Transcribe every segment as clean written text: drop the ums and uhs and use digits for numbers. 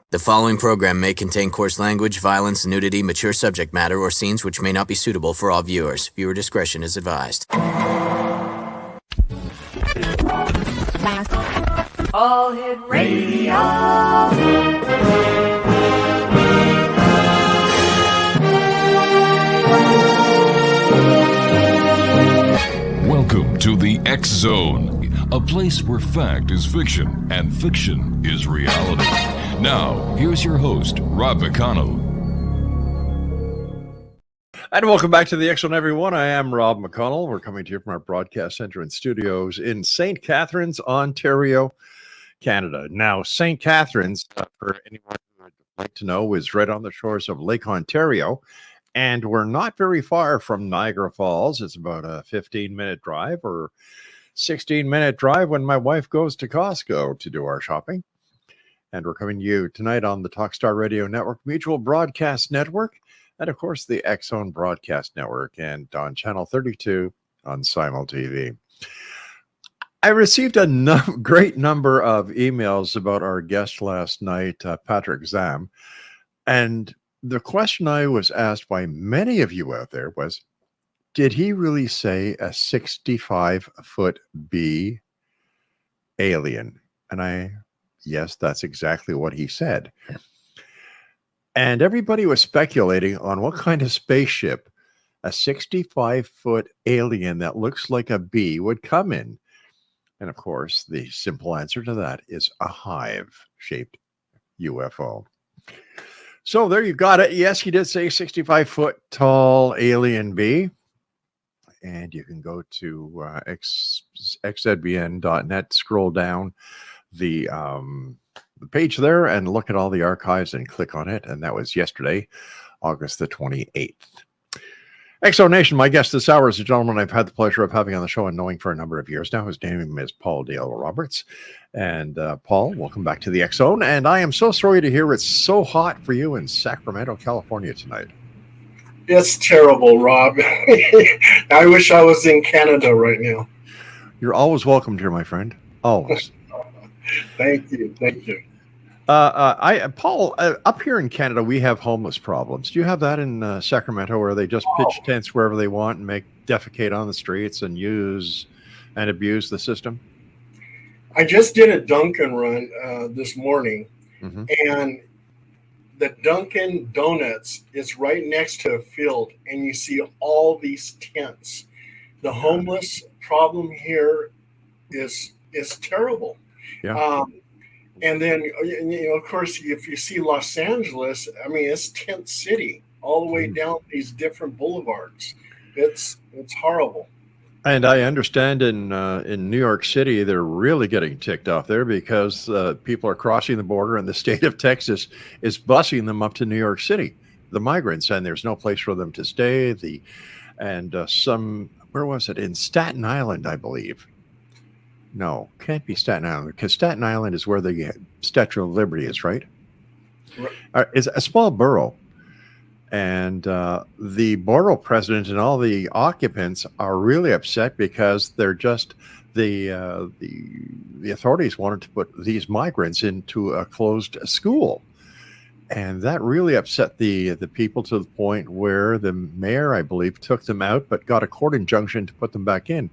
The following program may contain coarse language, violence, nudity, mature subject matter, or scenes which may not be suitable for all viewers. Viewer discretion is advised. All Hit Radio. Welcome to the X Zone, a place where fact is fiction and fiction is reality. Now, here's your host, Rob McConnell. And welcome back to the X Zone, everyone. I am Rob McConnell. We're coming to you from our broadcast center and studios in St. Catharines, Ontario, Canada. Now, St. Catharines, for anyone who would like to know, is right on the shores of Lake Ontario. And we're not very far from Niagara Falls. It's about a 15-minute drive or 16-minute drive when my wife goes to Costco to do our shopping. And we're coming to you tonight on the Talkstar Radio Network, Mutual Broadcast Network, and of course the X Zone Broadcast Network, and on Channel 32 on Simul TV. I received a great number of emails about our guest last night, Patrick Zam, and the question I was asked by many of you out there was, did he really say a 65-foot B alien? And yes, that's exactly what he said. And everybody was speculating on what kind of spaceship a 65-foot alien that looks like a bee would come in. And of course, the simple answer to that is a hive-shaped UFO. So there you got it. Yes, he did say 65-foot tall alien bee. And you can go to xzbn.net, scroll down the page there and look at all the archives and click on it. And that was yesterday, August the 28th. XO Nation, my guest this hour is a gentleman I've had the pleasure of having on the show and knowing for a number of years now. His name is Paul Dale Roberts. And Paul, welcome back to the X Zone. And I am so sorry to hear it's so hot for you in Sacramento, California tonight. It's terrible, Rob. I wish I was in Canada right now. You're always welcome here, my friend. Always. Thank you. Paul, up here in Canada, we have homeless problems. Do you have that in Sacramento, where they just pitch tents wherever they want and defecate on the streets and use and abuse the system? I just did a Dunkin' run this morning, and the Dunkin' Donuts is right next to a field, and you see all these tents. The homeless problem here is terrible. Yeah. And then, of course, if you see Los Angeles, I mean, it's tent city all the way down these different boulevards. It's horrible. And I understand in New York City, they're really getting ticked off there because people are crossing the border and the state of Texas is busing them up to New York City, the migrants, and there's no place for them to stay. Where was it? In Staten Island, I believe. No, can't be Staten Island, because Staten Island is where the Statue of Liberty is, right? It's a small borough. And the borough president and all the occupants are really upset because they're just the authorities wanted to put these migrants into a closed school, and that really upset the people to the point where the mayor, I believe, took them out, but got a court injunction to put them back in,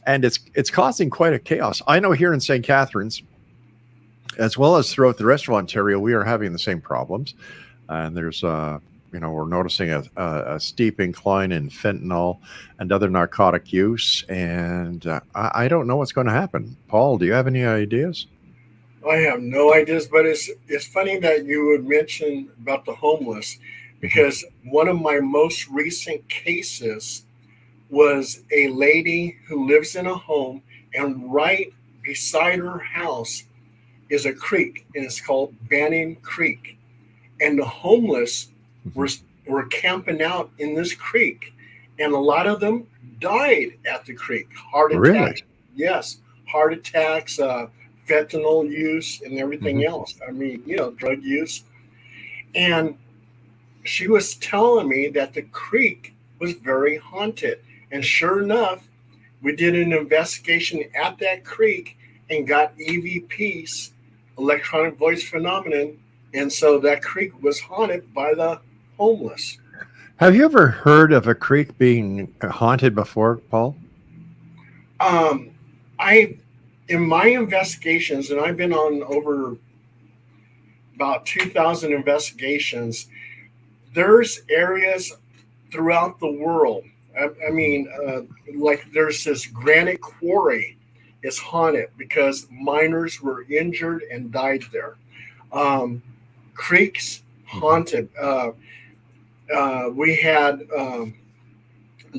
and it's causing quite a chaos. I know here in St. Catharines, as well as throughout the rest of Ontario, we are having the same problems, and there's we're noticing a steep incline in fentanyl and other narcotic use, and I don't know what's going to happen. Paul, do you have any ideas? I have no ideas, but it's funny that you would mention about the homeless, because one of my most recent cases was a lady who lives in a home, and right beside her house is a creek, and it's called Banning Creek, and the homeless were camping out in this creek, and a lot of them died at the creek. Heart attacks. Really? Yes, heart attacks, fentanyl use, and everything else. I mean, drug use. And she was telling me that the creek was very haunted. And sure enough, we did an investigation at that creek and got EVPs, electronic voice phenomenon, And so that creek was haunted by the homeless. Have you ever heard of a creek being haunted before, Paul? I, in my investigations, and I've been on over about 2,000 investigations, there's areas throughout the world. I mean, like there's this granite quarry is haunted because miners were injured and died there. Creeks haunted. We had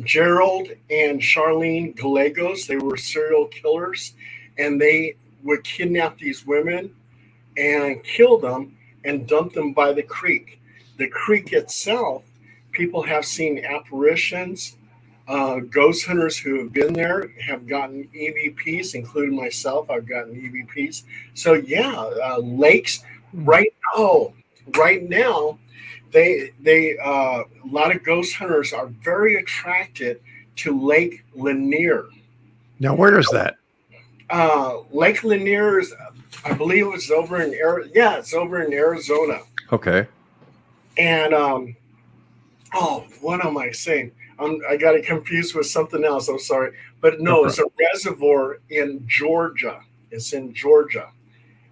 Gerald and Charlene Gallegos. They were serial killers, and they would kidnap these women and kill them and dump them by the creek. The creek itself, people have seen apparitions. Ghost hunters who have been there have gotten EVPs, including myself. I've gotten EVPs. So yeah, lakes. Right now, they a lot of ghost hunters are very attracted to Lake Lanier. Now, where is that? Lake Lanier is, I believe it's over in it's over in Arizona. Okay. And what am I saying? I got it confused with something else. I'm sorry, but no, it's a reservoir in Georgia. It's in Georgia,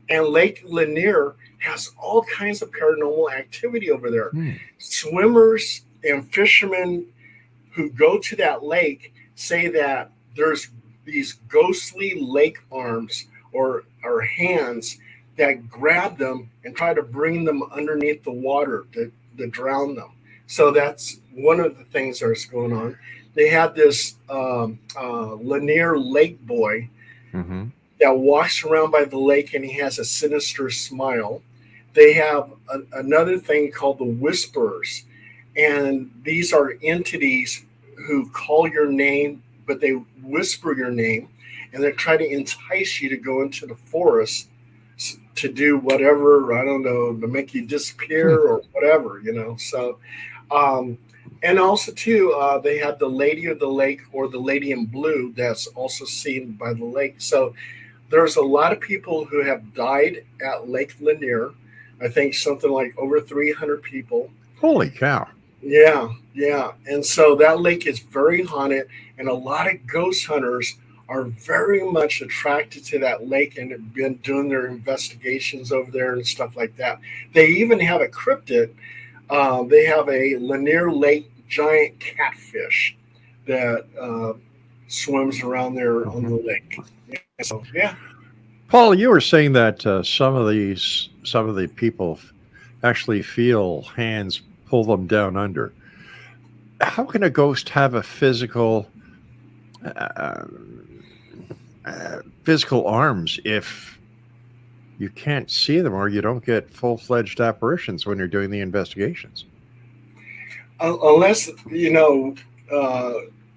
and Lake Lanier has all kinds of paranormal activity over there. Swimmers and fishermen who go to that lake say that there's these ghostly lake arms or hands that grab them and try to bring them underneath the water to drown them. So that's one of the things that's going on. They had this Lanier Lake boy that walks around by the lake, and he has a sinister smile. They have another thing called the Whisperers, and these are entities who call your name, but they whisper your name, and they try to entice you to go into the forest to do whatever, I don't know, to make you disappear or whatever, you know. So, and also too, they had the Lady of the Lake or the Lady in Blue that's also seen by the lake. So there's a lot of people who have died at Lake Lanier. I think something like over 300 people. Holy cow. Yeah. And so that lake is very haunted, and a lot of ghost hunters are very much attracted to that lake and have been doing their investigations over there and stuff like that. They even have a cryptid. They have a Lanier Lake giant catfish that swims around there on the lake. So, yeah. Paul, you were saying that some of the people actually feel hands pull them down under. How can a ghost have a physical arms if you can't see them or you don't get full-fledged apparitions when you're doing the investigations? Unless,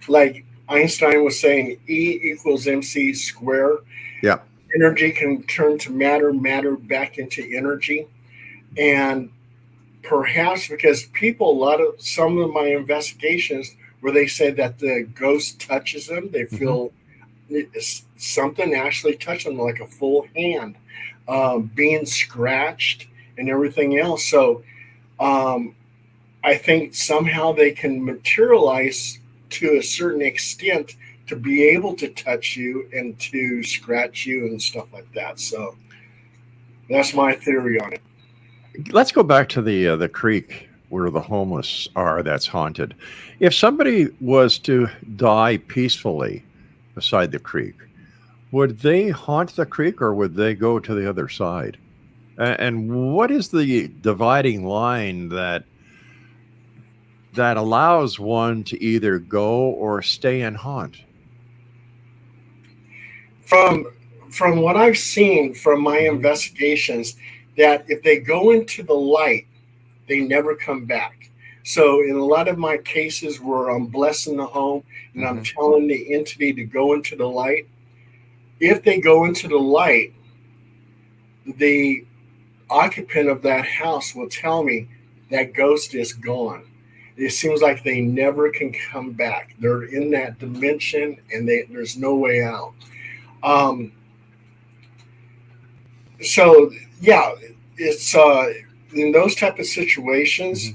like Einstein was saying, E equals MC squared. Yeah. Energy can turn to matter, matter back into energy. And perhaps because some of my investigations where they say that the ghost touches them, they feel something actually touch them, like a full hand, being scratched and everything else. So I think somehow they can materialize to a certain extent to be able to touch you and to scratch you and stuff like that. So that's my theory on it. Let's go back to the creek where the homeless are that's haunted. If somebody was to die peacefully beside the creek, would they haunt the creek or would they go to the other side? And what is the dividing line that allows one to either go or stay and haunt? From what I've seen from my investigations, that if they go into the light, they never come back. So in a lot of my cases where I'm blessing the home and I'm telling the entity to go into the light, if they go into the light, the occupant of that house will tell me that ghost is gone. It seems like they never can come back. They're in that dimension and there's no way out. So yeah, it's in those type of situations,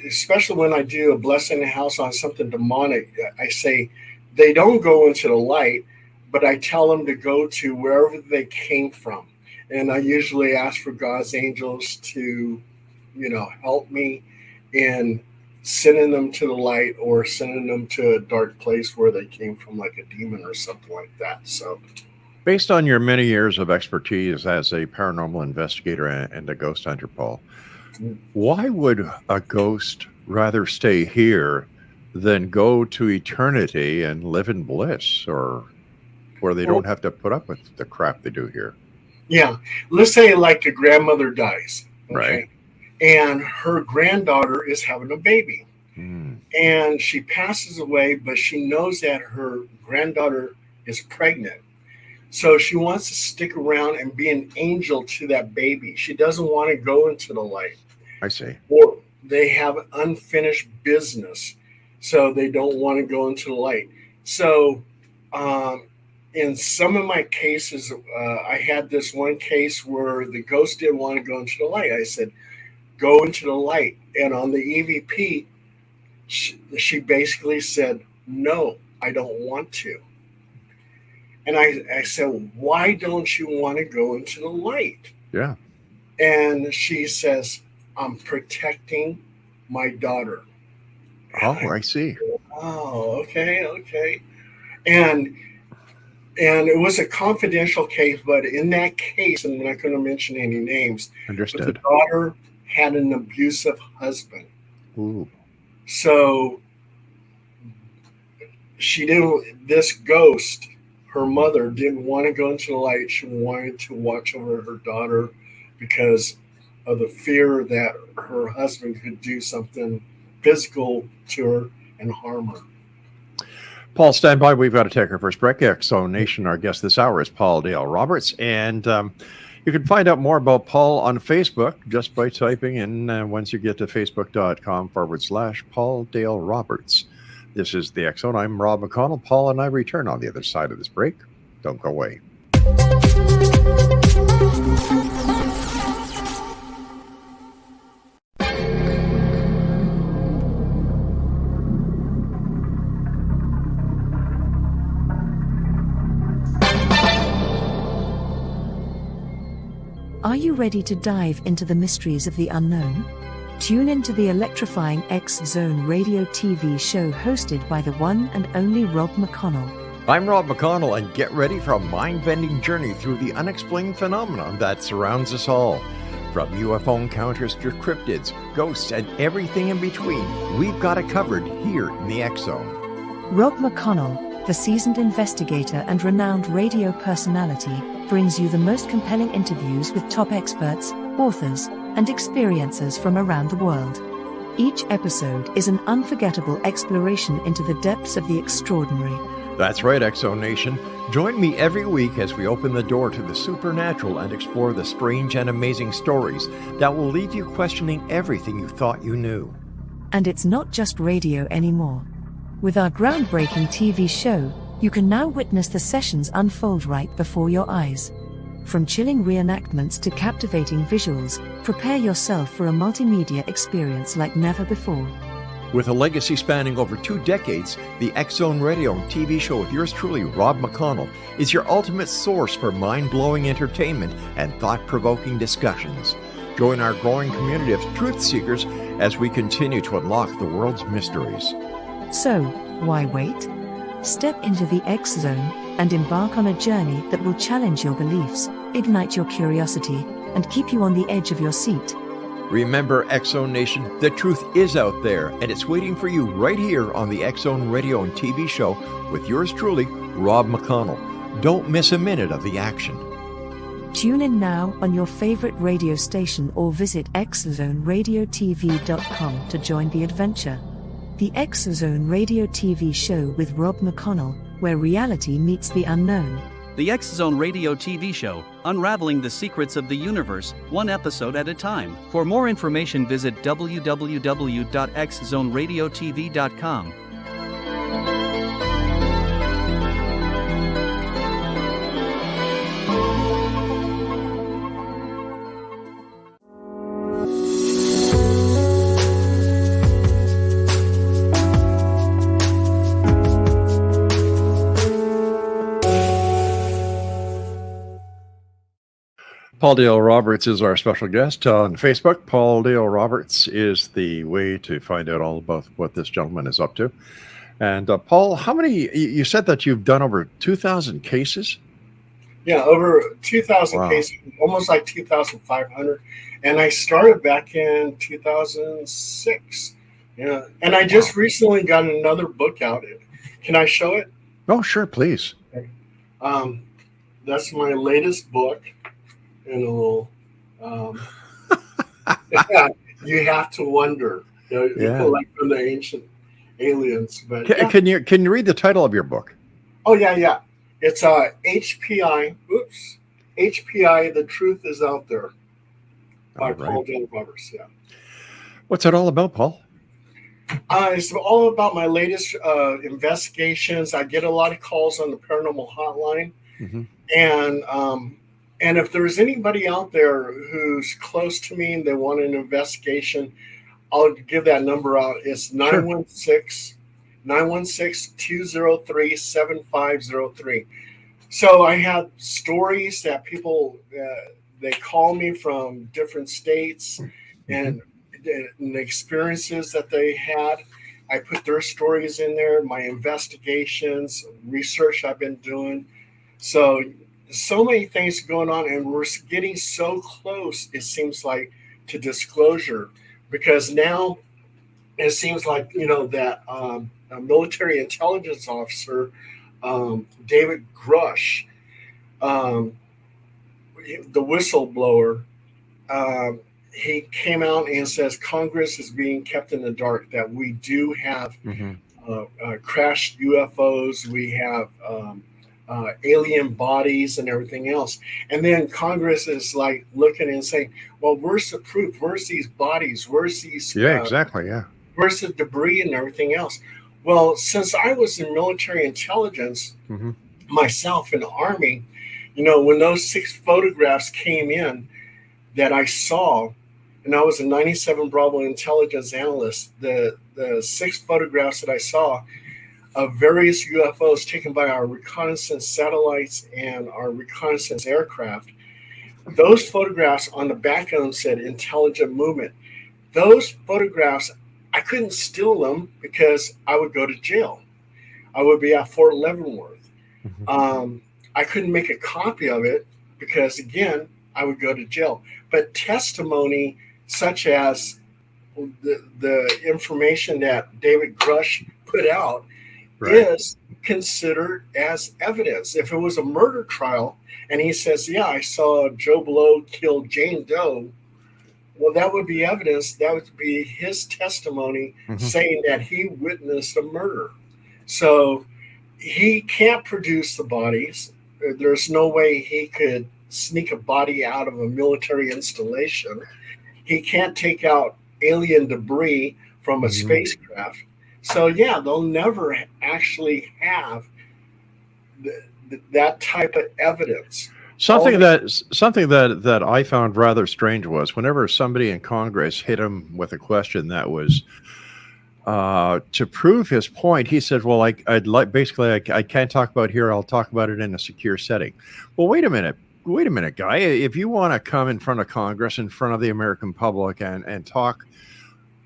especially when I do a blessing in the house on something demonic, I say they don't go into the light, but I tell them to go to wherever they came from. And I usually ask for God's angels to, help me in sending them to the light or sending them to a dark place where they came from, like a demon or something like that. So, based on your many years of expertise as a paranormal investigator and a ghost hunter, Paul, why would a ghost rather stay here than go to eternity and live in bliss, or where they don't have to put up with the crap they do here? Yeah. Let's say like a grandmother dies. Okay? Right. And her granddaughter is having a baby. And she passes away, but she knows that her granddaughter is pregnant. So she wants to stick around and be an angel to that baby. She doesn't want to go into the light. I see. Or they have unfinished business, so they don't want to go into the light. So in some of my cases, I had this one case where the ghost didn't want to go into the light. I said, go into the light. And on the EVP, she basically said, no, I don't want to. And I said, why don't you want to go into the light? Yeah. And she says, I'm protecting my daughter. Oh, I see. Oh, okay. And it was a confidential case, but in that case, and I'm not going to mention any names, Understood. but the daughter had an abusive husband. Ooh. So this ghost, her mother, didn't want to go into the light. She wanted to watch over her daughter because of the fear that her husband could do something physical to her and harm her. Paul, stand by. We've got to take our first break. Exo Nation, our guest this hour is Paul Dale Roberts. And you can find out more about Paul on Facebook just by typing in, once you get to facebook.com/Paul Dale Roberts. This is the X Zone. I'm Rob McConnell. Paul and I return on the other side of this break. Don't go away. Are you ready to dive into the mysteries of the unknown? Tune into the electrifying X Zone radio TV show hosted by the one and only Rob McConnell. I'm Rob McConnell, and get ready for a mind-bending journey through the unexplained phenomenon that surrounds us all. From UFO encounters to cryptids, ghosts, and everything in between, we've got it covered here in the X Zone. Rob McConnell, the seasoned investigator and renowned radio personality, brings you the most compelling interviews with top experts, authors, and experiencers from around the world. Each episode is an unforgettable exploration into the depths of the extraordinary. That's right, Exo Nation. Join me every week as we open the door to the supernatural and explore the strange and amazing stories that will leave you questioning everything you thought you knew. And it's not just radio anymore. With our groundbreaking TV show, you can now witness the sessions unfold right before your eyes. From chilling reenactments to captivating visuals, prepare yourself for a multimedia experience like never before. With a legacy spanning over 2 decades, the X Zone Radio and TV show with yours truly, Rob McConnell, is your ultimate source for mind-blowing entertainment and thought-provoking discussions. Join our growing community of truth seekers as we continue to unlock the world's mysteries. So, why wait? Step into the X Zone and embark on a journey that will challenge your beliefs, ignite your curiosity, and keep you on the edge of your seat. Remember, X Zone Nation, the truth is out there, and it's waiting for you right here on the X Zone Radio and TV show with yours truly, Rob McConnell. Don't miss a minute of the action. Tune in now on your favorite radio station or visit xzoneradiotv.com to join the adventure. The X Zone Radio TV show with Rob McConnell, where reality meets the unknown. The X Zone Radio TV show, unraveling the secrets of the universe, one episode at a time. For more information, visit www.xzoneradiotv.com. Paul Dale Roberts is our special guest on Facebook. Paul Dale Roberts is the way to find out all about what this gentleman is up to. And Paul, how many? You said that you've done over 2,000 cases. Yeah, over 2,000 Wow. cases, almost like 2,500. And I started back in 2006. Yeah, and I just recently got another book out. Can I show it? Oh, sure, please. That's my latest book. And a little, yeah, you have to wonder. Like from the ancient aliens. But can you read the title of your book? Oh yeah. It's HPI. HPI. The Truth Is Out There by Paul Dale Roberts. Yeah. What's it all about, Paul? It's all about my latest investigations. I get a lot of calls on the paranormal hotline, and if there's anybody out there who's close to me and they want an investigation, I'll give that number out. It's 916-203-7503. So I have stories that people, they call me from different states and the experiences that they had. I put their stories in there, my investigations, research I've been doing. So many things going on, and we're getting so close, it seems like, to disclosure, because now it seems like, that a military intelligence officer, David Grush, the whistleblower, he came out and says Congress is being kept in the dark, that we do have crashed UFOs, we have alien bodies and everything else. And then Congress is like looking and saying, well, where's the proof? Where's these bodies? Where's these? Exactly. Yeah. Where's the debris and everything else? Well, since I was in military intelligence myself in the Army, when those 6 photographs came in that I saw, and I was a 97 Bravo intelligence analyst, the 6 photographs that I saw of various UFOs taken by our reconnaissance satellites and our reconnaissance aircraft, those photographs on the back of them said intelligent movement. Those photographs, I couldn't steal them because I would go to jail. I would be at Fort Leavenworth. I couldn't make a copy of it because, again, I would go to jail. But testimony such as the information that David Grush put out is considered as evidence. If it was a murder trial and he says, yeah, I saw Joe Blow kill Jane Doe, well, that would be evidence. That would be his testimony saying that he witnessed a murder. So he can't produce the bodies. There's no way he could sneak a body out of a military installation. He can't take out alien debris from a spacecraft. So yeah, they'll never actually have that type of evidence. Something that I found rather strange was whenever somebody in Congress hit him with a question that was to prove his point, he said, well, I'd like, basically, I can't talk about here. I'll talk about it in a secure setting. Well, wait a minute, guy. If you want to come in front of Congress, in front of the American public and talk,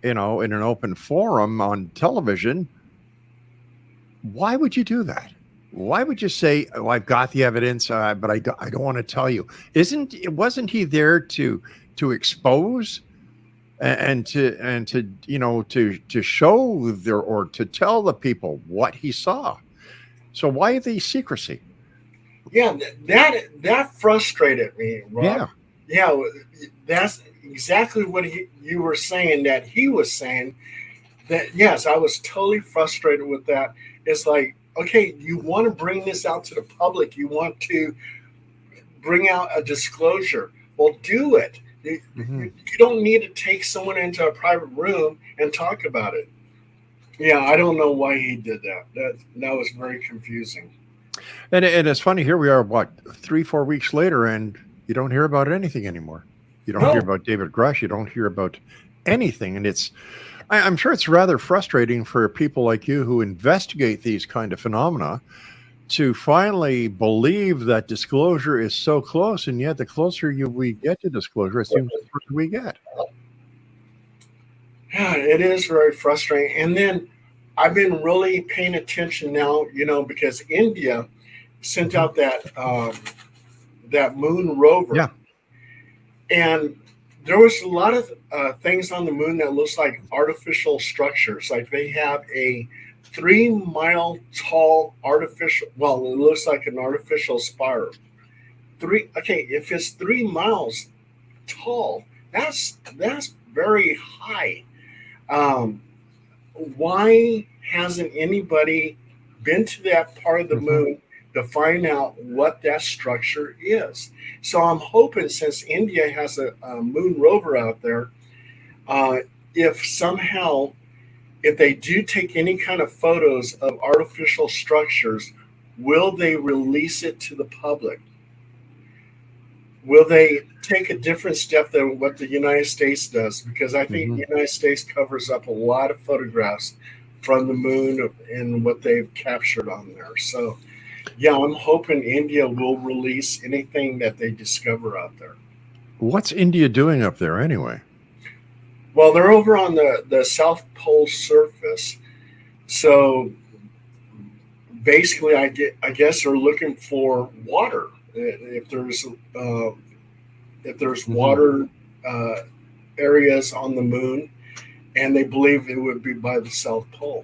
in an open forum on television, why would you do that? Why would you say, oh, I've got the evidence, but I don't want to tell you? Wasn't he there to expose and to show there, or to tell the people what he saw? So why the secrecy? Yeah, that frustrated me, Rob. Yeah, that's exactly what you were saying, that he was saying. That, yes, I was totally frustrated with that. It's like, okay, you want to bring this out to the public. You want to bring out a disclosure. Well, do it. You don't need to take someone into a private room and talk about it. Yeah, I don't know why he did that. That was very confusing. And it's funny, here we are, 3-4 weeks later, and you don't hear about anything anymore. You don't hear about David Grush. You don't hear about anything. And I'm sure it's rather frustrating for people like you who investigate these kind of phenomena to finally believe that disclosure is so close, and yet the closer we get to disclosure, it seems the further we get. Yeah, it is very frustrating. And then I've been really paying attention now, because India sent out that moon rover. Yeah. And there was a lot of things on the moon that looks like artificial structures. Like they have a 3-mile tall artificial, well, it looks like an artificial spire. If it's 3 miles tall, that's very high. Why hasn't anybody been to that part of the moon to find out what that structure is? So I'm hoping, since India has a moon rover out there, if they do take any kind of photos of artificial structures, will they release it to the public? Will they take a different step than what the United States does? Because I think the United States covers up a lot of photographs from the moon and what they've captured on there. So, yeah, I'm hoping India will release anything that they discover out there. What's India doing up there anyway? Well, they're over on the South Pole surface. So basically, I guess they're looking for water. If there's water areas on the moon, and they believe it would be by the South Pole.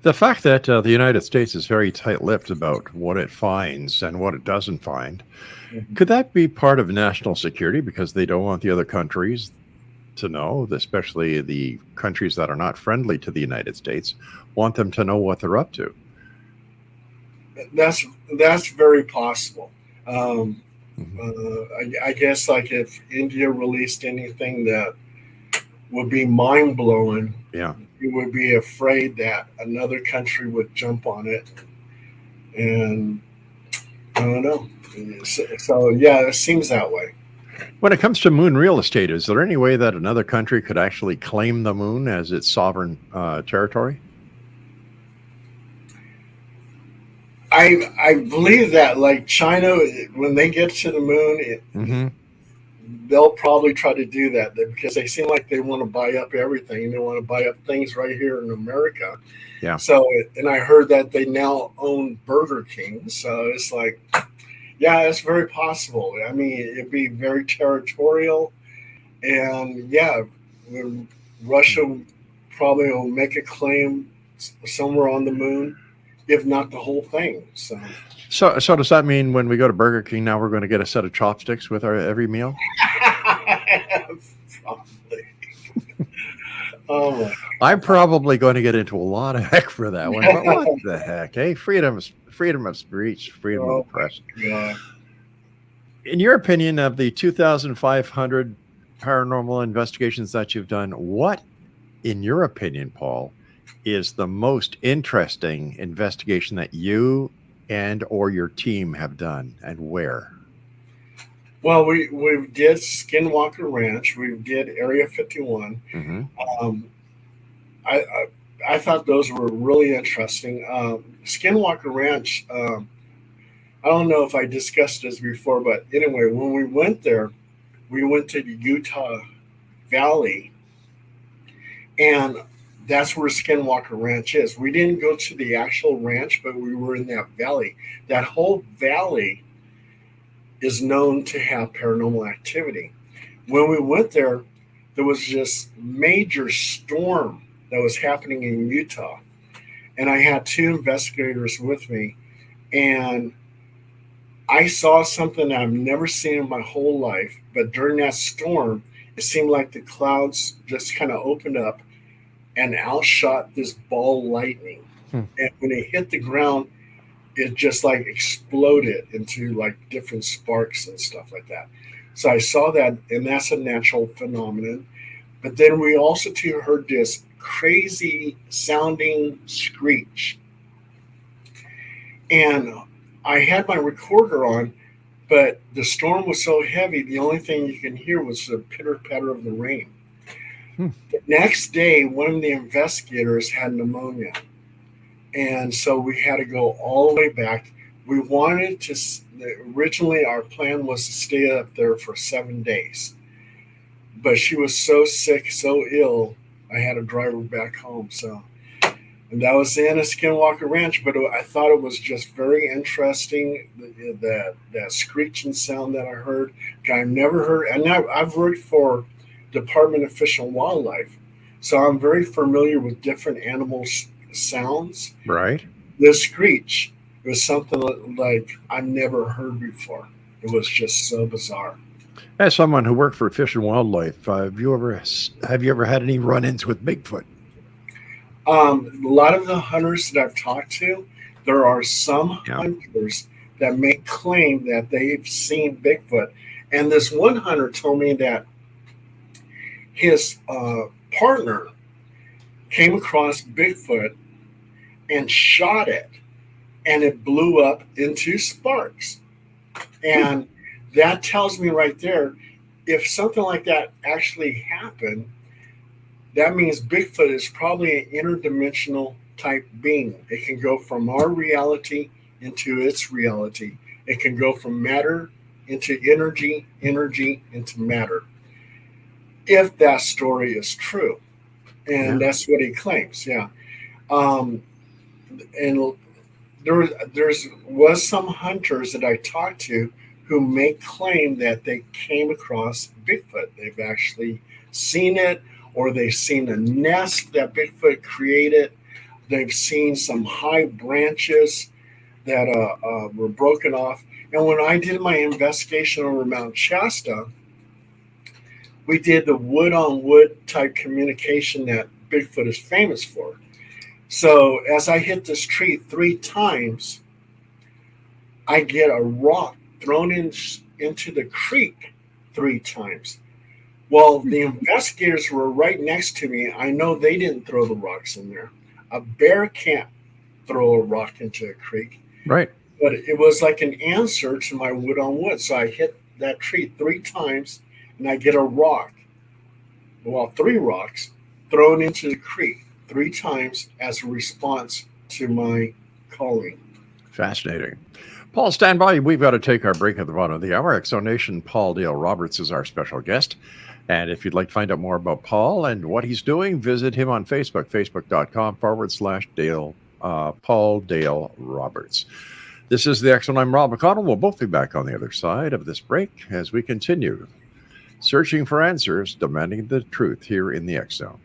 The fact that the United States is very tight-lipped about what it finds and what it doesn't find, could that be part of national security, because they don't want the other countries to know, especially the countries that are not friendly to the United States, want them to know what they're up to? That's very possible. I guess, like, if India released anything that would be mind-blowing, you would be afraid that another country would jump on it. And I don't know. So yeah, it seems that way. When it comes to moon real estate, is there any way that another country could actually claim the moon as its sovereign territory? I believe that, like, China, when they get to the moon, they'll probably try to do that, because they seem like they want to buy up everything. They want to buy up things right here in America. Yeah. So, and I heard that they now own Burger King. So it's like, yeah, it's very possible. I mean, it'd be very territorial. And yeah, Russia probably will make a claim somewhere on the moon, if not the whole thing. So does that mean when we go to Burger King now, we're going to get a set of chopsticks with our every meal? Probably. Oh my God. I'm probably going to get into a lot of heck for that one. But what the heck, eh? Freedom of speech, freedom of press. Yeah. In your opinion, of the 2,500 paranormal investigations that you've done, what, in your opinion, Paul, is the most interesting investigation that you and or your team have done, and where? Well, we did Skinwalker Ranch. We did Area 51. I thought those were really interesting. Skinwalker Ranch, I don't know if I discussed this before, but anyway, when we went there, we went to the Utah Valley, and that's where Skinwalker Ranch is. We didn't go to the actual ranch, but we were in that valley. That whole valley is known to have paranormal activity. When we went there, there was this major storm that was happening in Utah. And I had 2 investigators with me, and I saw something I've never seen in my whole life. But during that storm, it seemed like the clouds just kind of opened up and outshot this ball lightning. And when it hit the ground, it just like exploded into like different sparks and stuff like that. So I saw that, and that's a natural phenomenon. But then we also too heard this crazy sounding screech. And I had my recorder on, but the storm was so heavy, the only thing you can hear was the pitter-patter of the rain. The next day, one of the investigators had pneumonia. And so we had to go all the way back. We wanted to, originally, our plan was to stay up there for 7 days. But she was so sick, so ill, I had to drive her back home. So, and that was the end of Skinwalker Ranch. But I thought it was just very interesting, that screeching sound that I heard. I've never heard, and I've worked for Department of Fish and Wildlife, so I'm very familiar with different animals' sounds. Right. The screech was something like I've never heard before. It was just so bizarre. As someone who worked for Fish and Wildlife, have you ever had any run-ins with Bigfoot? A lot of the hunters that I've talked to, there are some hunters that make claim that they've seen Bigfoot. And this one hunter told me that his partner came across Bigfoot and shot it, and it blew up into sparks. And that tells me right there, if something like that actually happened, that means Bigfoot is probably an interdimensional type being. It can go from our reality into its reality. It can go from matter into energy, energy into matter. If that story is true. And that's what he claims, and there was some hunters that I talked to who make claim that they came across Bigfoot. They've actually seen it, or they've seen a nest that Bigfoot created. They've seen some high branches that were broken off. And when I did my investigation over Mount Shasta, we did the wood-on-wood type communication that Bigfoot is famous for. So as I hit this tree 3 times, I get a rock thrown into the creek 3 times. Well, the investigators were right next to me. I know they didn't throw the rocks in there. A bear can't throw a rock into a creek. Right. But it was like an answer to my wood on wood. So I hit that tree 3 times, and I get a rock, 3 rocks, thrown into the creek 3 times as a response to my calling. Fascinating. Paul, stand by. We've got to take our break at the bottom of the hour. Exonation Paul Dale Roberts is our special guest. And if you'd like to find out more about Paul and what he's doing, visit him on Facebook, facebook.com/Dale, Paul Dale Roberts. This is the X Zone. I'm Rob McConnell. We'll both be back on the other side of this break as we continue searching for answers, demanding the truth here in the X Zone.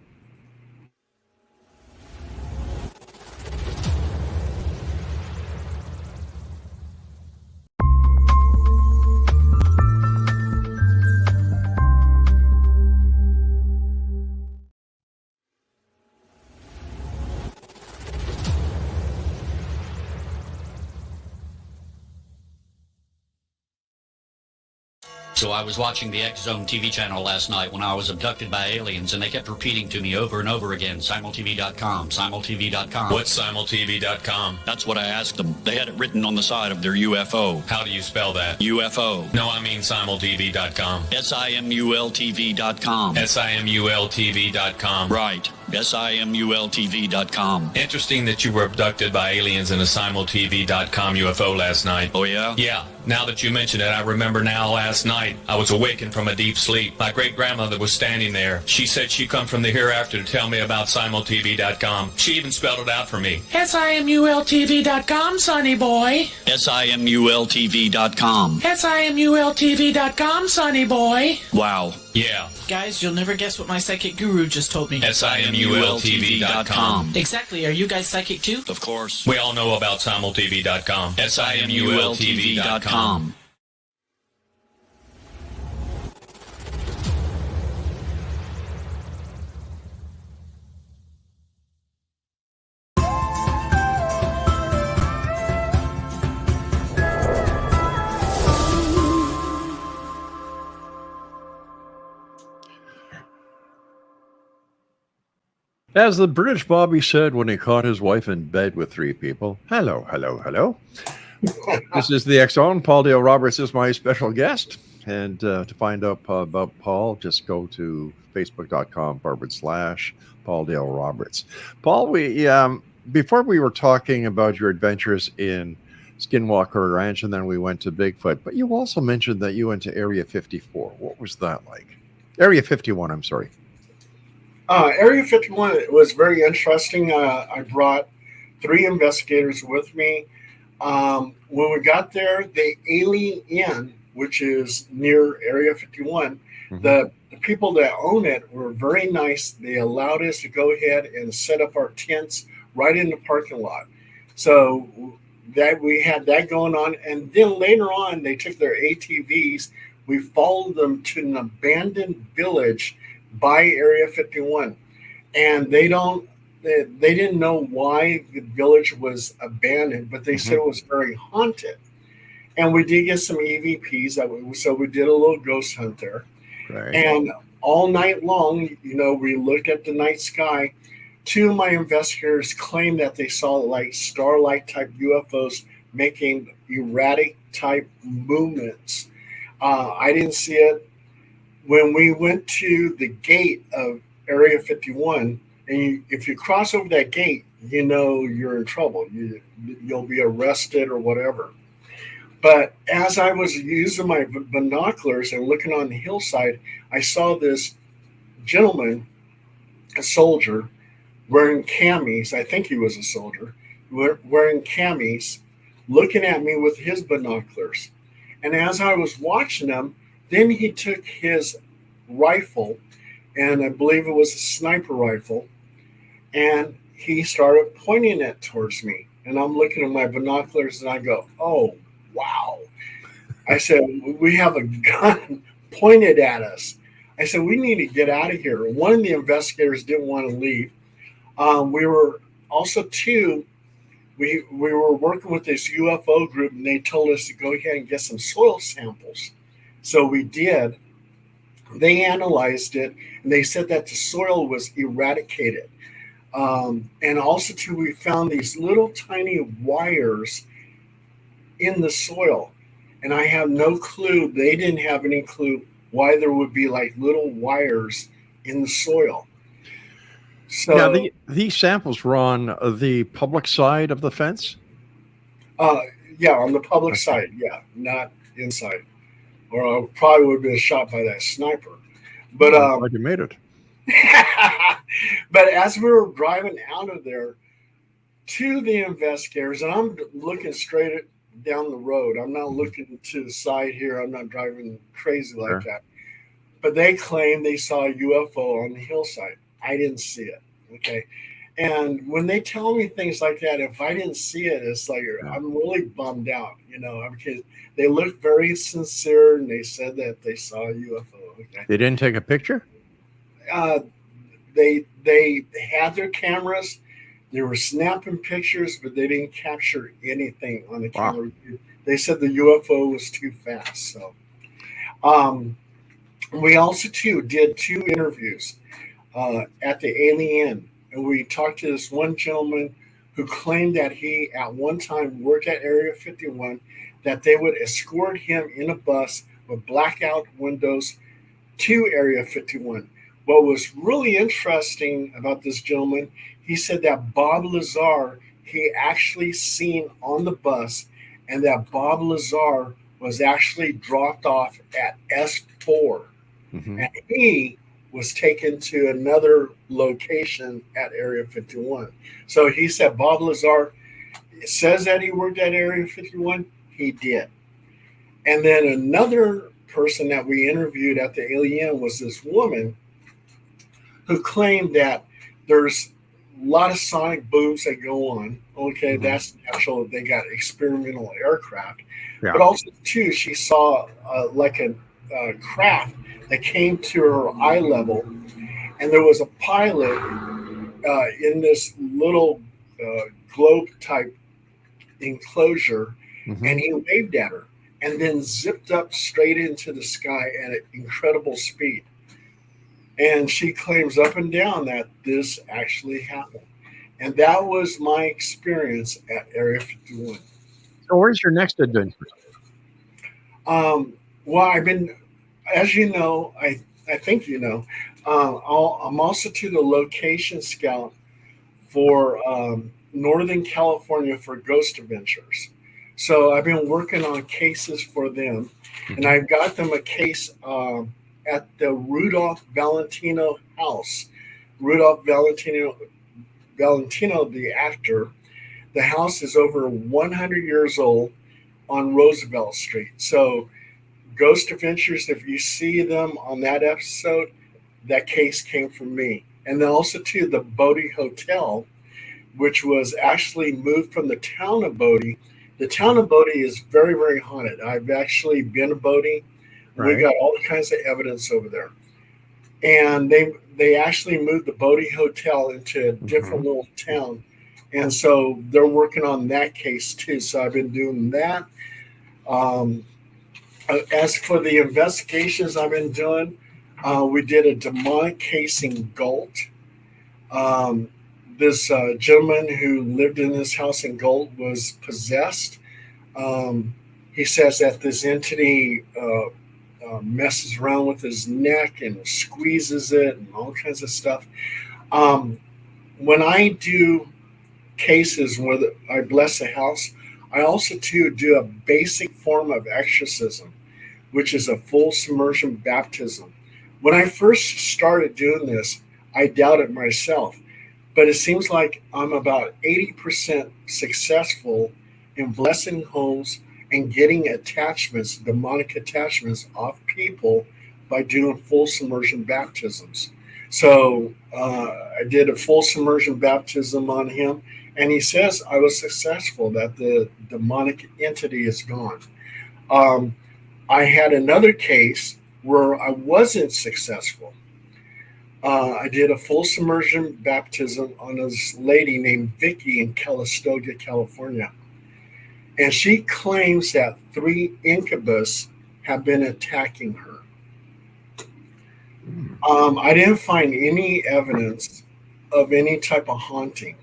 So I was watching the X Zone TV channel last night when I was abducted by aliens, and they kept repeating to me over and over again, simultv.com, simultv.com. What's simultv.com? That's what I asked them. They had it written on the side of their UFO. How do you spell that? UFO. No, I mean simultv.com. simultv.com. simultv.com. Right. simultv.com. Interesting that you were abducted by aliens in a simultv.com UFO last night. Oh, yeah? Yeah. Now that you mention it, I remember now last night I was awakened from a deep sleep. My great-grandmother was standing there. She said she'd come from the hereafter to tell me about simultv.com. She even spelled it out for me. simultv.com, sonny boy. simultv.com. simultv.com, sonny boy. Wow. Yeah. Guys, you'll never guess what my psychic guru just told me. simultv.com. Exactly. Are you guys psychic too? Of course. We all know about simultv.com. simultv.com. As the British Bobby said when he caught his wife in bed with 3 people, hello, hello, hello. This is the X Zone. Paul Dale Roberts is my special guest. And to find out about Paul, just go to facebook.com/Paul Dale Roberts. Paul, before we were talking about your adventures in Skinwalker Ranch, and then we went to Bigfoot, but you also mentioned that you went to Area 54. What was that like? Area 51, I'm sorry. Area 51 was very interesting. I brought 3 investigators with me. When we got there, the Alien Inn, which is near Area 51, the people that own it were very nice. They allowed us to go ahead and set up our tents right in the parking lot. So that we had that going on. And then later on, they took their ATVs. We followed them to an abandoned village by Area 51. And they didn't know why the village was abandoned, but they said it was very haunted. And we did get some EVPs, so we did a little ghost hunt there. Right. And all night long, we looked at the night sky. 2 of my investigators claimed that they saw like starlight type UFOs making erratic type movements. I didn't see it. When we went to the gate of Area 51, and if you cross over that gate, you're in trouble. You'll be arrested or whatever. But as I was using my binoculars and looking on the hillside, I saw this gentleman, a soldier, wearing camis. I think he was a soldier, wearing camis, looking at me with his binoculars. And as I was watching him, then he took his rifle, and I believe it was a sniper rifle, and he started pointing it towards me. And I'm looking at my binoculars, and I go, oh, wow. I said, we have a gun pointed at us. I said, we need to get out of here. One of the investigators didn't want to leave. We were also, too, we were working with this UFO group, and they told us to go ahead and get some soil samples. So we did. They analyzed it, and they said that the soil was eradicated. And also, too, we found these little tiny wires in the soil. And I have no clue. They didn't have any clue why there would be like little wires in the soil. So now, these samples were on the public side of the fence? Yeah, on the public side. Yeah, not inside. Or I probably would have been shot by that sniper. But glad you made it. But as we were driving out of there to the investigators, and I'm looking straight down the road. I'm not looking to the side here. I'm not driving crazy like that. But they claim they saw a UFO on the hillside. I didn't see it. Okay. And when they tell me things like that, if I didn't see it, it's like I'm really bummed out, because they looked very sincere and they said that they saw a UFO. Okay. They didn't take a picture? They had their cameras. They were snapping pictures, but they didn't capture anything on the camera. They said the UFO was too fast. So, we also too did 2 interviews at the Alien, and we talked to this one gentleman who claimed that he at one time worked at Area 51, that they would escort him in a bus with blackout windows to Area 51. What was really interesting about this gentleman, he said that Bob Lazar, he actually seen on the bus, and that Bob Lazar was actually dropped off at S4. And he was taken to another location at Area 51. So he said Bob Lazar says that he worked at Area 51. He did. And then another person that we interviewed at the Alien was this woman who claimed that there's a lot of sonic booms that go on. Okay, that's natural. They got experimental aircraft. But also, too, she saw like a craft that came to her eye level, and there was a pilot in this little globe-type enclosure, and he waved at her and then zipped up straight into the sky at an incredible speed. And she claims up and down that this actually happened. And that was my experience at Area 51. So where's your next adventure? Well, I've been, as you know, I think you know, I'm also to the location scout for Northern California for Ghost Adventures. So I've been working on cases for them, and I've got them a case at the Rudolph Valentino house. Rudolph Valentino, the actor. The house is over 100 years old on Roosevelt Street. So Ghost Adventures, if you see them on that episode, that case came from me. And then also too, the Bodie Hotel, which was actually moved from the town of Bodie. The town of Bodie is very, very haunted. I've actually been to Bodie. Right. We got all kinds of evidence over there. And they actually moved the Bodie Hotel into a different little town. And so they're working on that case too. So I've been doing that. As for the investigations I've been doing, we did a demonic case in Galt. This gentleman who lived in this house in Galt was possessed. He says that this entity messes around with his neck and squeezes it and all kinds of stuff. When I do cases where I bless a house, I also too do a basic form of exorcism, which is a full submersion baptism. When I first started doing this, I doubted myself, but it seems like I'm about 80% successful in blessing homes and getting attachments, demonic attachments off people by doing full submersion baptisms. So I did a full submersion baptism on him, and he says I was successful, that the demonic entity is gone. I had another case where I wasn't successful. I did a full submersion baptism on this lady named Vicky in Calistoga, California. And she claims that 3 incubus have been attacking her. I didn't find any evidence of any type of haunting.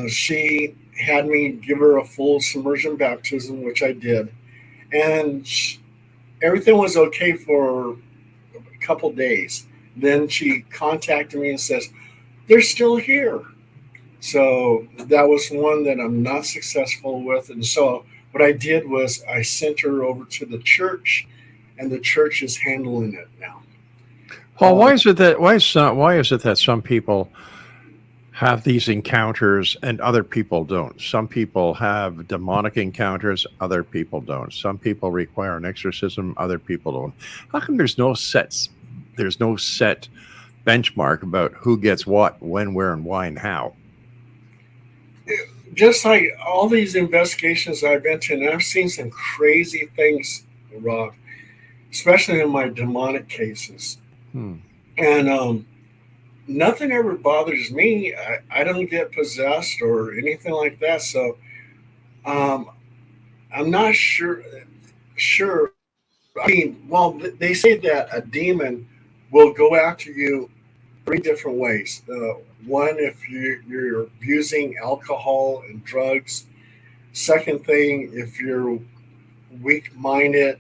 She had me give her a full submersion baptism, which I did. And everything was okay for a couple days. Then she contacted me and says, they're still here. So that was one that I'm not successful with. And so what I did was I sent her over to the church, and the church is handling it now. Paul, why is it that some people have these encounters and other people don't? Some people have demonic encounters, other people don't. Some people require an exorcism, other people don't. How come there's no set benchmark about who gets what, when, where, and why, and how? Just like all these investigations I've been to, and I've seen some crazy things, Rob, especially in my demonic cases. And nothing ever bothers me. I don't get possessed or anything like that. So I'm not sure. I mean, well, they say that a demon will go after you 3 different ways. One, if you're abusing alcohol and drugs. Second thing, if you're weak-minded,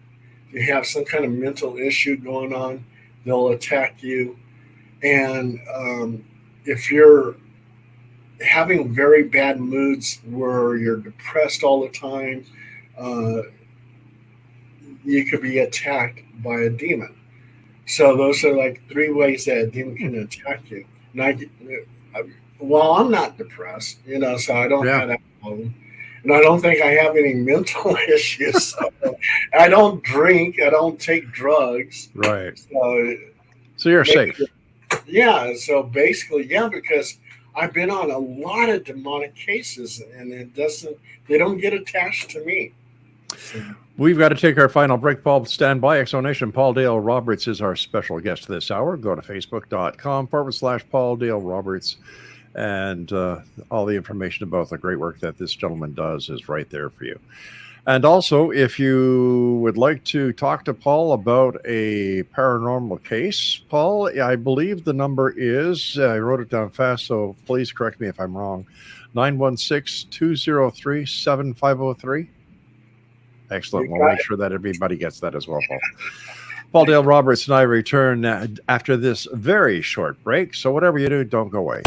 you have some kind of mental issue going on, they'll attack you. And if you're having very bad moods where you're depressed all the time, you could be attacked by a demon. So those are like 3 ways that a demon can attack you. And I'm not depressed, so I don't have that problem. And I don't think I have any mental issues. So I don't drink. I don't take drugs. Right. So you're safe. Yeah. So basically, because I've been on a lot of demonic cases, and they don't get attached to me. So. We've got to take our final break. Paul, stand by. Exonation. Paul Dale Roberts is our special guest this hour. Go to facebook.com/Paul Dale Roberts. And all the information about the great work that this gentleman does is right there for you. And also, if you would like to talk to Paul about a paranormal case, Paul, I believe the number is, I wrote it down fast, so please correct me if I'm wrong, 916-203-7503. Excellent. We'll make sure that everybody gets that as well, Paul. Paul Dale Roberts and I return after this very short break. So whatever you do, don't go away.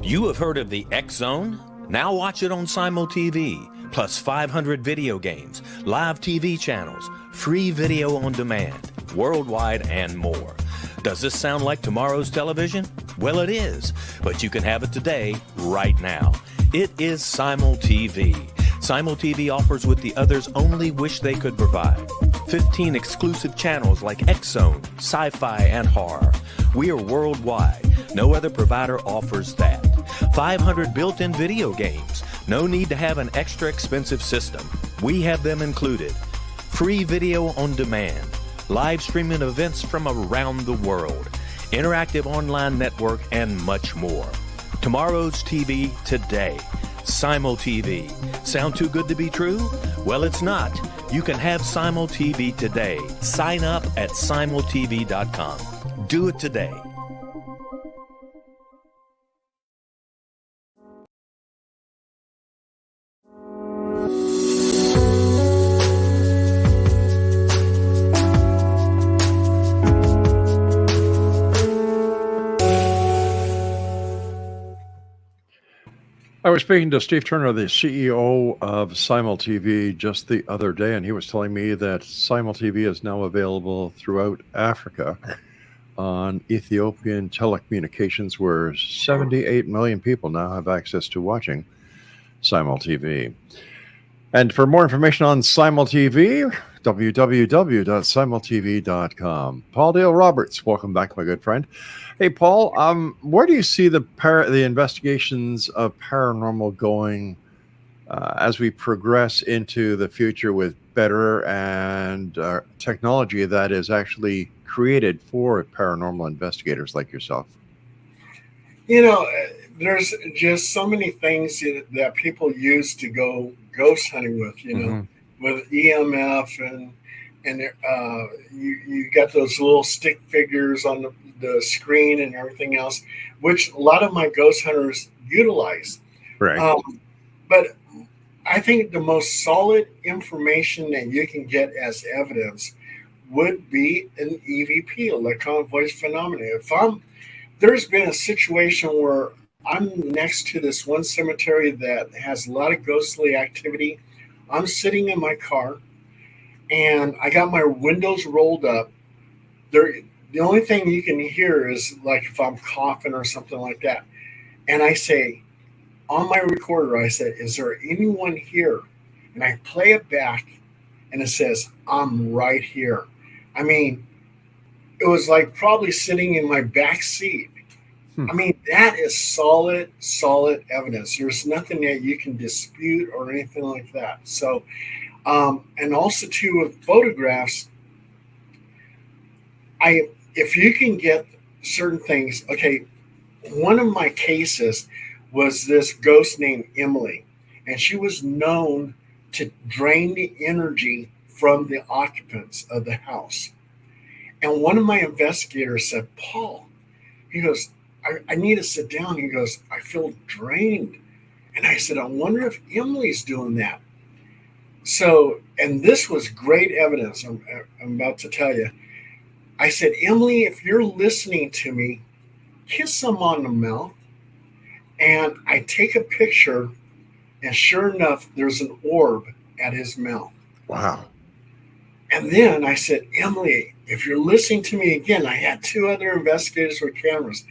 You have heard of the X Zone? Now watch it on Simul TV, plus 500 video games, live TV channels, free video on demand, worldwide, and more. Does this sound like tomorrow's television? Well, it is, but you can have it today, right now. It is Simul TV. Simul TV offers what the others only wish they could provide. 15 exclusive channels like X Zone, sci-fi, and horror. We are worldwide. No other provider offers that. 500 built-in video games. No need to have an extra expensive system. We have them included. Free video on demand. Live streaming events from around the world. Interactive online network, and much more. Tomorrow's TV today. Simul TV. Sound too good to be true? Well, it's not. You can have Simul TV today. Sign up at simultv.com. Do it today. I was speaking to Steve Turner, the CEO of Simul TV, just the other day, and he was telling me that Simul TV is now available throughout Africa on Ethiopian telecommunications, where 78 million people now have access to watching Simul TV. And for more information on Simul TV, www.simultv.com. Paul Dale Roberts, welcome back, my good friend. Hey, Paul, where do you see the investigations of paranormal going as we progress into the future with better and technology that is actually created for paranormal investigators like yourself? You know, there's just so many things that people use to go ghost hunting with, you know, with EMF and you got those little stick figures on the screen and everything else, which a lot of my ghost hunters utilize. Right. But I think the most solid information that you can get as evidence would be an EVP, electronic voice phenomenon. There's been a situation where I'm next to this one cemetery that has a lot of ghostly activity. I'm sitting in my car and I got my windows rolled up. The only thing you can hear is like if I'm coughing or something like that. And I say, on my recorder, I said, is there anyone here? And I play it back and it says, I'm right here. I mean, it was like probably sitting in my back seat. I mean, that is solid evidence. There's nothing that you can dispute or anything like that. So, and also too with photographs, if you can get certain things, okay, one of my cases was this ghost named Emily, and she was known to drain the energy from the occupants of the house. And one of my investigators said, Paul, he goes, I need to sit down. He goes, I feel drained. And I said, I wonder if Emily's doing that. So, and this was great evidence, I'm about to tell you. I said, Emily, if you're listening to me, kiss him on the mouth. And I take a picture, and sure enough, there's an orb at his mouth. Wow. And then I said, Emily, if you're listening to me again, I had two other investigators with cameras.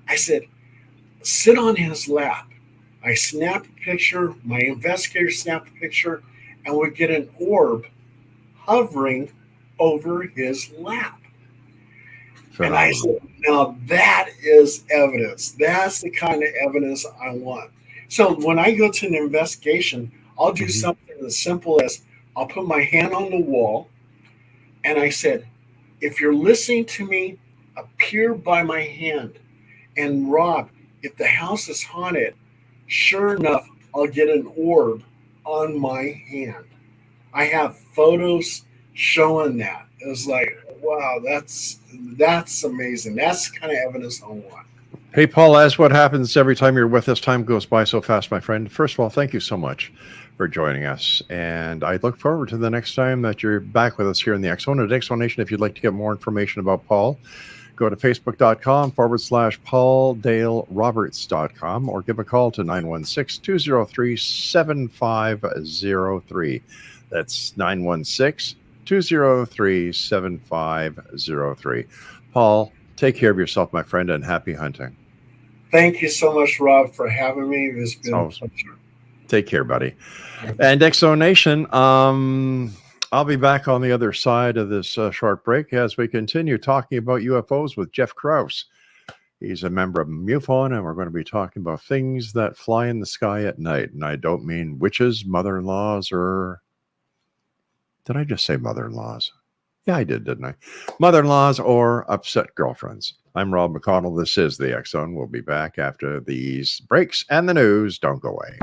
I said, sit on his lap. I snapped a picture, my investigator snapped a picture, and we get an orb hovering over his lap. And I said, now that is evidence. That's the kind of evidence I want. So when I go to an investigation, I'll do something as simple as I'll put my hand on the wall, and I said, if you're listening to me, appear by my hand. And Rob, if the house is haunted, sure enough, I'll get an orb on my hand. I have photos showing that. It was like, wow, that's amazing. That's the kind of evidence I want. Hey, Paul, as what happens every time you're with us, time goes by so fast, my friend. First of all, thank you so much for joining us. And I look forward to the next time that you're back with us here in the X Zone. At X Zone Nation, if you'd like to get more information about Paul, go to facebook.com/PaulDaleRoberts.com or give a call to 916-203-7503. That's 916-203-7503. Paul, take care of yourself, my friend, and happy hunting. Thank you so much, Rob, for having me. This has been a pleasure. Take care, buddy. And Exo Nation, I'll be back on the other side of this short break as we continue talking about UFOs with Jeff Krause. He's a member of MUFON, and we're going to be talking about things that fly in the sky at night. And I don't mean witches, mother-in-laws, or... Did I just say mother-in-laws? Yeah, I did, didn't I? Mother-in-laws or upset girlfriends. I'm Rob McConnell. This is the X Zone. We'll be back after these breaks and the news. Don't go away.